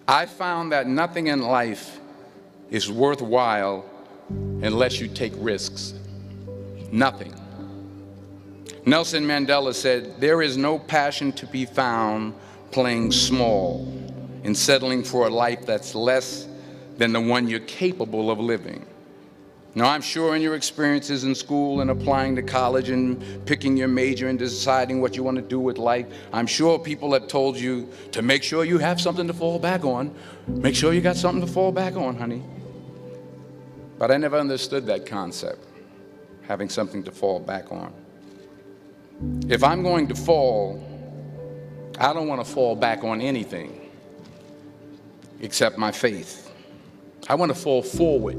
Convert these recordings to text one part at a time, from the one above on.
I found that nothing in life is worthwhile unless you take risks. Nothing. Nelson Mandela said, "There is no passion to be found playing small and settling for a life that's less than the one you're capable of living." Now, I'm sure in your experiences in school and applying to college and picking your major and deciding what you want to do with life, I'm sure people have told you to make sure you have something to fall back on. Make sure you got something to fall back on, honey. But I never understood that concept, having something to fall back on. If I'm going to fall, I don't want to fall back on anything except my faith. I want to fall forward.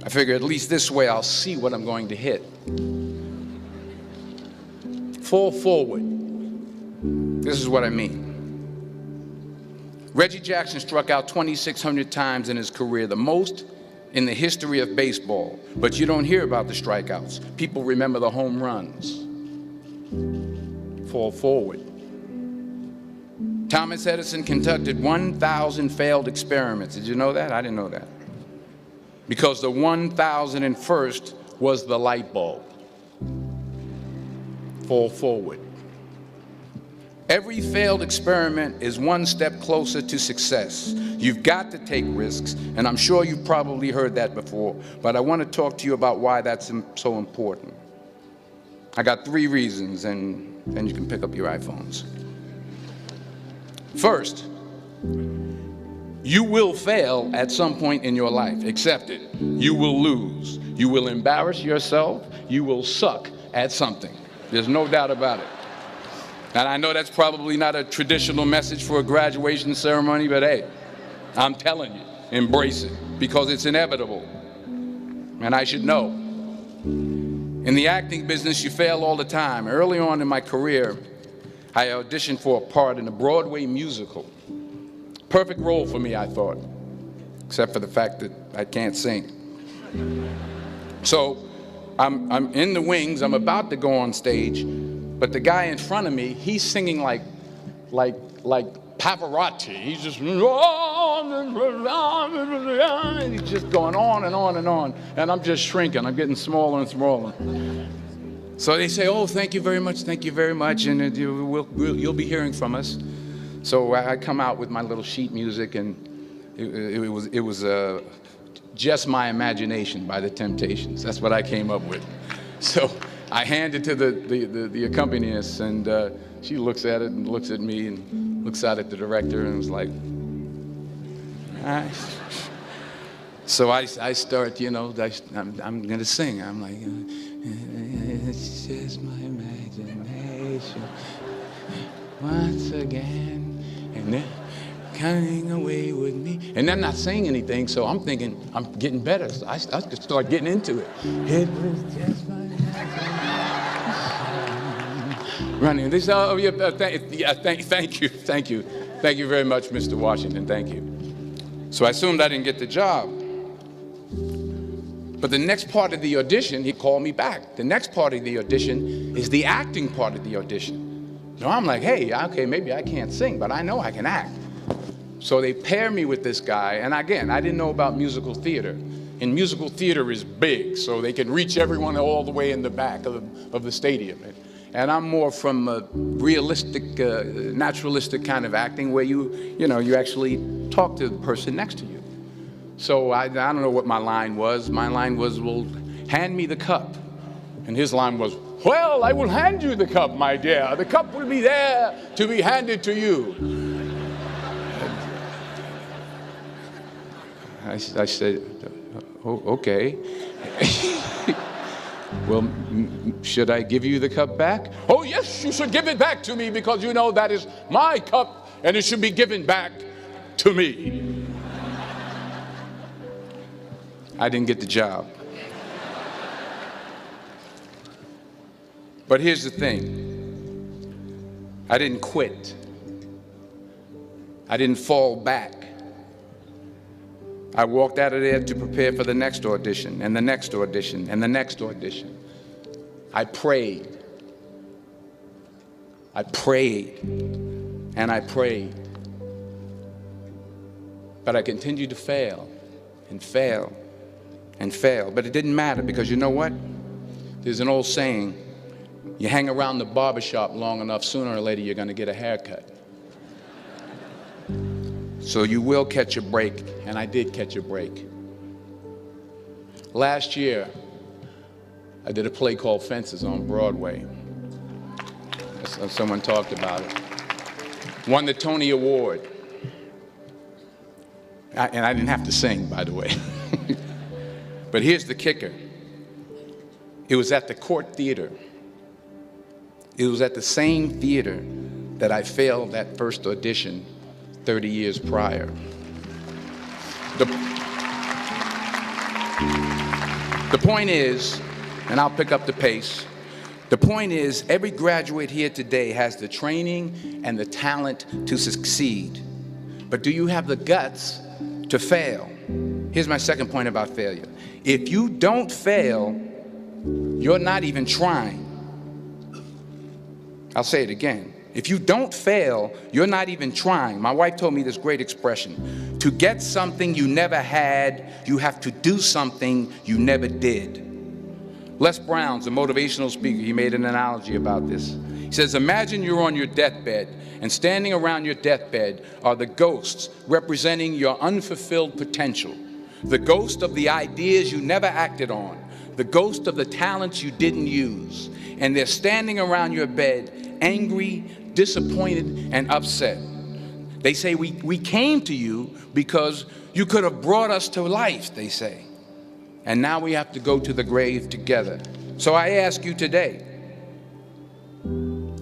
I figure at least this way I'll see what I'm going to hit. Fall forward. This is what I mean. Reggie Jackson struck out 2,600 times in his career, the most in the history of baseball. But you don't hear about the strikeouts. People remember the home runs. Fall forward. Thomas Edison conducted 1,000 failed experiments. Did you know that? I didn't know that. Because the 1,001st was the light bulb. Fall forward. Every failed experiment is one step closer to success. You've got to take risks, and I'm sure you've probably heard that before, but I want to talk to you about why that's so important. I got 3 reasons, and then you can pick up your iPhones. First, you will fail at some point in your life. Accept it. You will lose. You will embarrass yourself. You will suck at something. There's no doubt about it. And I know that's probably not a traditional message for a graduation ceremony, but hey, I'm telling you, embrace it, because it's inevitable. And I should know. In the acting business, you fail all the time. Early on in my career, I auditioned for a part in a Broadway musical. Perfect role for me, I thought, except for the fact that I can't sing. So I'm in the wings, I'm about to go on stage, but the guy in front of me, he's singing like Pavarotti. He's just, he's just going on and on and on, and I'm just shrinking. I'm getting smaller and smaller. So they say, "Oh, thank you very much, and you'll be hearing from us." So I come out with my little sheet music, and it was Just My Imagination by the Temptations. That's what I came up with. So I hand it to the accompanist, and she looks at it and looks at me and looks out at the director and was like, all right. So I start, I'm going to sing. I'm like, it's just my imagination once again, and they're coming away with me. And they're not saying anything, so I'm thinking I'm getting better. So I just start getting into it. It was just my imagination. Running. They say, "Oh, yeah, thank you. Thank you very much, Mr. Washington. Thank you." So I assumed I didn't get the job. But the next part of the audition, he called me back. The next part of the audition is the acting part of the audition. So I'm like, hey, okay, maybe I can't sing, but I know I can act. So they pair me with this guy, and again, I didn't know about musical theater. And musical theater is big, so they can reach everyone all the way in the back of the stadium. And I'm more from a realistic, naturalistic kind of acting where you actually talk to the person next to you. So I don't know what my line was. My line was, "Well, hand me the cup." And his line was, "Well, I will hand you the cup, my dear. The cup will be there to be handed to you." I said, "Oh, okay." "Well, should I give you the cup back?" "Oh, yes, you should give it back to me, because you know that is my cup and it should be given back to me." I didn't get the job. But here's the thing. I didn't quit. I didn't fall back. I walked out of there to prepare for the next audition, and the next audition, and the next audition. I prayed. I prayed, and I prayed. But I continued to fail and fail and fail. But it didn't matter, because you know what? There's an old saying, you hang around the barbershop long enough, sooner or later you're going to get a haircut. So you will catch a break, and I did catch a break. Last year, I did a play called Fences on Broadway. Someone talked about it. Won the Tony Award. And I didn't have to sing, by the way. But here's the kicker. It was at the Court Theater. It was at the same theater that I failed that first audition 30 years prior. The point is, and I'll pick up the pace, the point is, every graduate here today has the training and the talent to succeed. But do you have the guts to fail? Here's my second point about failure. If you don't fail, you're not even trying. I'll say it again. If you don't fail, you're not even trying. My wife told me this great expression. To get something you never had, you have to do something you never did. Les Brown's a motivational speaker. He made an analogy about this. He says, imagine you're on your deathbed, and standing around your deathbed are the ghosts representing your unfulfilled potential. The ghost of the ideas you never acted on. The ghost of the talents you didn't use. And they're standing around your bed, angry, disappointed, and upset. They say, we came to you because you could have brought us to life, they say. And now we have to go to the grave together. So I ask you today,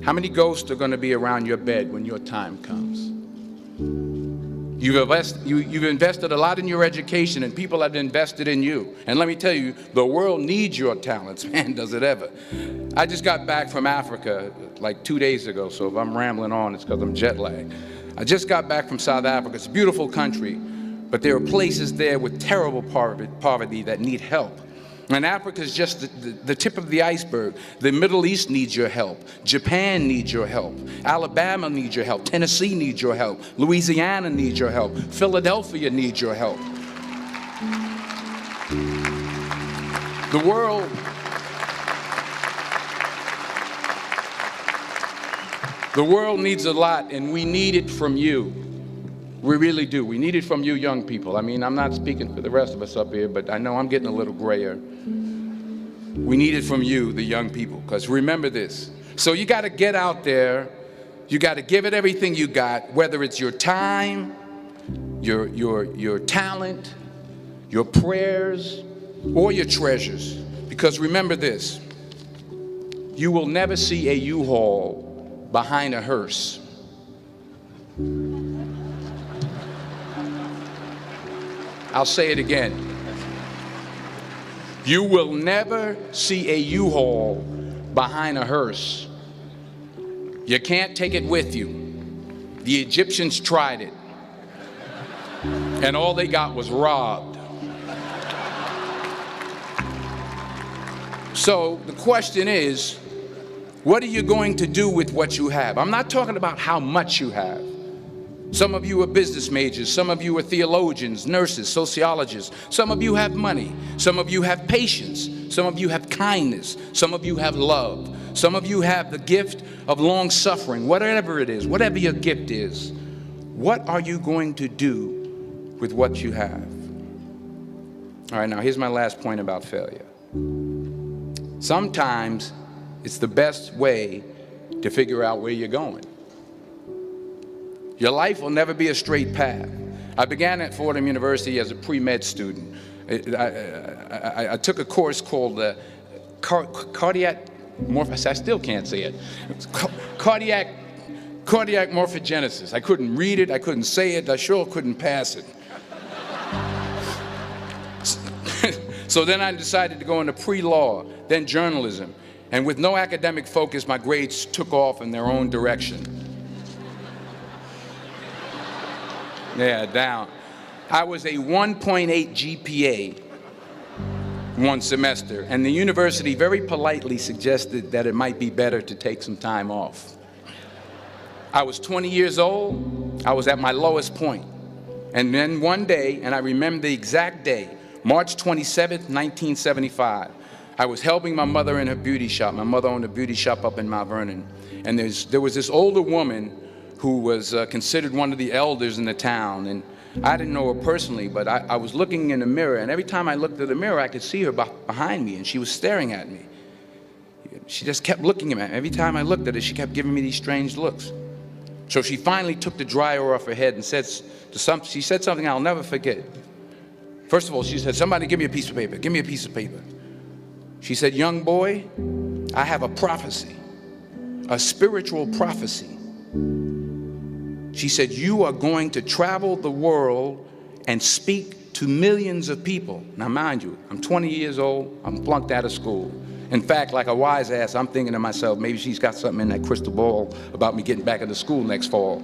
how many ghosts are going to be around your bed when your time comes? You've invested a lot in your education, and people have invested in you. And let me tell you, the world needs your talents. Man, does it ever. I just got back from Africa like 2 days ago, so if I'm rambling on, it's because I'm jet lagged. I just got back from South Africa. It's a beautiful country, but there are places there with terrible poverty that need help. And Africa is just the tip of the iceberg. The Middle East needs your help. Japan needs your help. Alabama needs your help. Tennessee needs your help. Louisiana needs your help. Philadelphia needs your help. The world needs a lot, and we need it from you. We really do. We need it from you young people. I mean, I'm not speaking for the rest of us up here, but I know I'm getting a little grayer. We need it from you, the young people, because remember this. So you got to get out there. You got to give it everything you got, whether it's your time, your talent, your prayers, or your treasures. Because remember this. You will never see a U-Haul behind a hearse. I'll say it again. You will never see a U-Haul behind a hearse. You can't take it with you. The Egyptians tried it, and all they got was robbed. So the question is, what are you going to do with what you have? I'm not talking about how much you have. Some of you are business majors. Some of you are theologians, nurses, sociologists. Some of you have money. Some of you have patience. Some of you have kindness. Some of you have love. Some of you have the gift of long suffering. Whatever it is, whatever your gift is, what are you going to do with what you have? All right, now here's my last point about failure. Sometimes it's the best way to figure out where you're going. Your life will never be a straight path. I began at Fordham University as a pre-med student. I took a course called cardiac morphogenesis. I still can't say it. Cardiac morphogenesis. I couldn't read it. I couldn't say it. I sure couldn't pass it. So then I decided to go into pre-law, then journalism. And with no academic focus, my grades took off in their own direction. Yeah, down. I was a 1.8 GPA one semester, and the university very politely suggested that it might be better to take some time off. I was 20 years old. I was at my lowest point. And then one day, and I remember the exact day, March 27th, 1975, I was helping my mother in her beauty shop. My mother owned a beauty shop up in Mount Vernon. And there was this older woman who was considered one of the elders in the town. And I didn't know her personally, but I was looking in the mirror, and every time I looked at the mirror, I could see her behind me, and she was staring at me. She just kept looking at me. Every time I looked at her, she kept giving me these strange looks. So she finally took the dryer off her head and she said something I'll never forget. First of all, she said, "Somebody give me a piece of paper. Give me a piece of paper." She said, "Young boy, I have a prophecy, a spiritual prophecy." She said, "You are going to travel the world and speak to millions of people." Now, mind you, I'm 20 years old. I'm flunked out of school. In fact, like a wise ass, I'm thinking to myself, maybe she's got something in that crystal ball about me getting back into school next fall.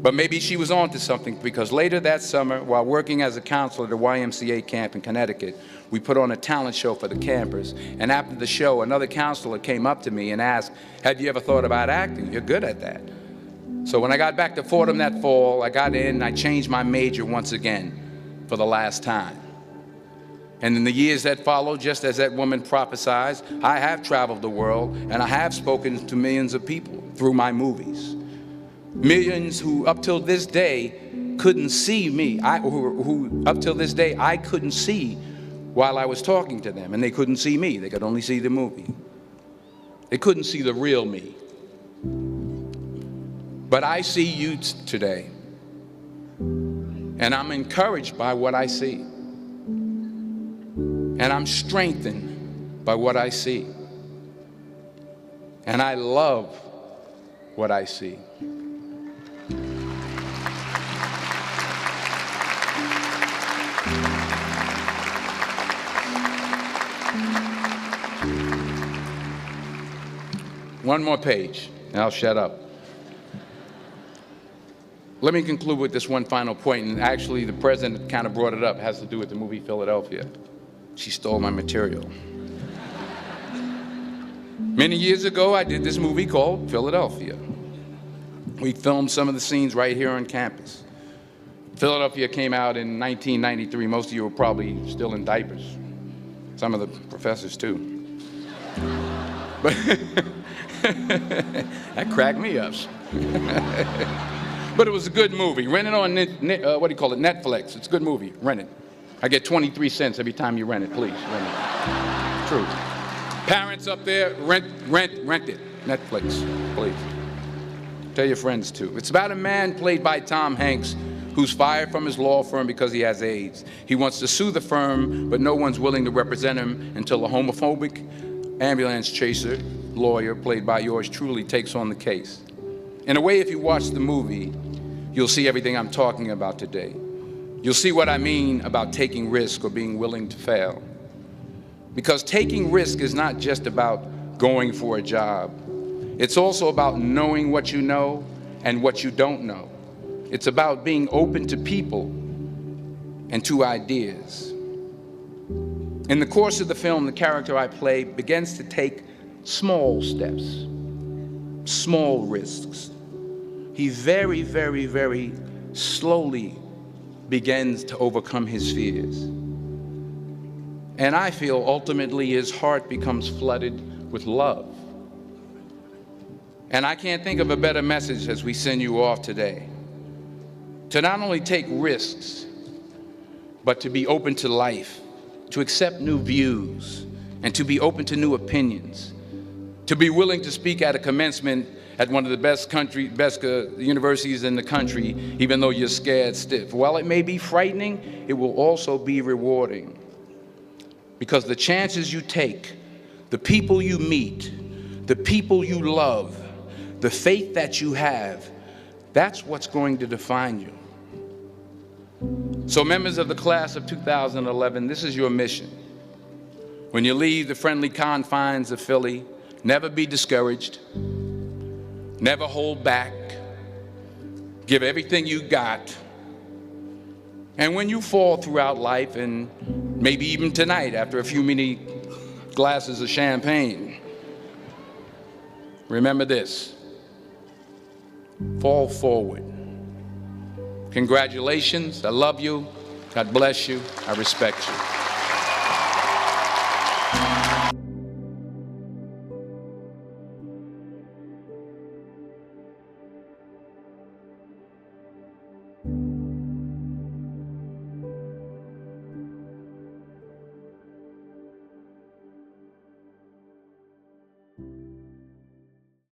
But maybe she was on to something, because later that summer, while working as a counselor at the YMCA camp in Connecticut, we put on a talent show for the campers. And after the show, another counselor came up to me and asked, "Have you ever thought about acting? You're good at that." So when I got back to Fordham that fall, I got in and I changed my major once again for the last time. And in the years that followed, just as that woman prophesied, I have traveled the world and I have spoken to millions of people through my movies. Millions who up till this day couldn't see me, who up till this day I couldn't see while I was talking to them, and they couldn't see me. They could only see the movie. They couldn't see the real me. But I see you today, and I'm encouraged by what I see. And I'm strengthened by what I see. And I love what I see. One more page, and I'll shut up. Let me conclude with this one final point, and actually the president kind of brought it up. It has to do with the movie Philadelphia. She stole my material. Many years ago, I did this movie called Philadelphia. We filmed some of the scenes right here on campus. Philadelphia came out in 1993. Most of you were probably still in diapers. Some of the professors, too. But that cracked me up. But it was a good movie. Rent it on, Netflix. It's a good movie. Rent it. I get 23 cents every time you rent it. Please, rent it. True. Parents up there, rent it. Netflix, please. Tell your friends, too. It's about a man played by Tom Hanks who's fired from his law firm because he has AIDS. He wants to sue the firm, but no one's willing to represent him until a homophobic ambulance chaser lawyer, played by yours truly, takes on the case. In a way, if you watch the movie, you'll see everything I'm talking about today. You'll see what I mean about taking risk or being willing to fail. Because taking risk is not just about going for a job. It's also about knowing what you know and what you don't know. It's about being open to people and to ideas. In the course of the film, the character I play begins to take small steps, small risks. He very, very, very slowly begins to overcome his fears. And I feel ultimately his heart becomes flooded with love. And I can't think of a better message as we send you off today. To not only take risks, but to be open to life, to accept new views, and to be open to new opinions, to be willing to speak at a commencement at one of the best universities in the country, even though you're scared stiff. While it may be frightening, it will also be rewarding. Because the chances you take, the people you meet, the people you love, the faith that you have, that's what's going to define you. So members of the class of 2011, this is your mission. When you leave the friendly confines of Philly, never be discouraged. Never hold back. Give everything you got. And when you fall throughout life, and maybe even tonight after a few many glasses of champagne, remember this: fall forward. Congratulations. I love you. God bless you. I respect you.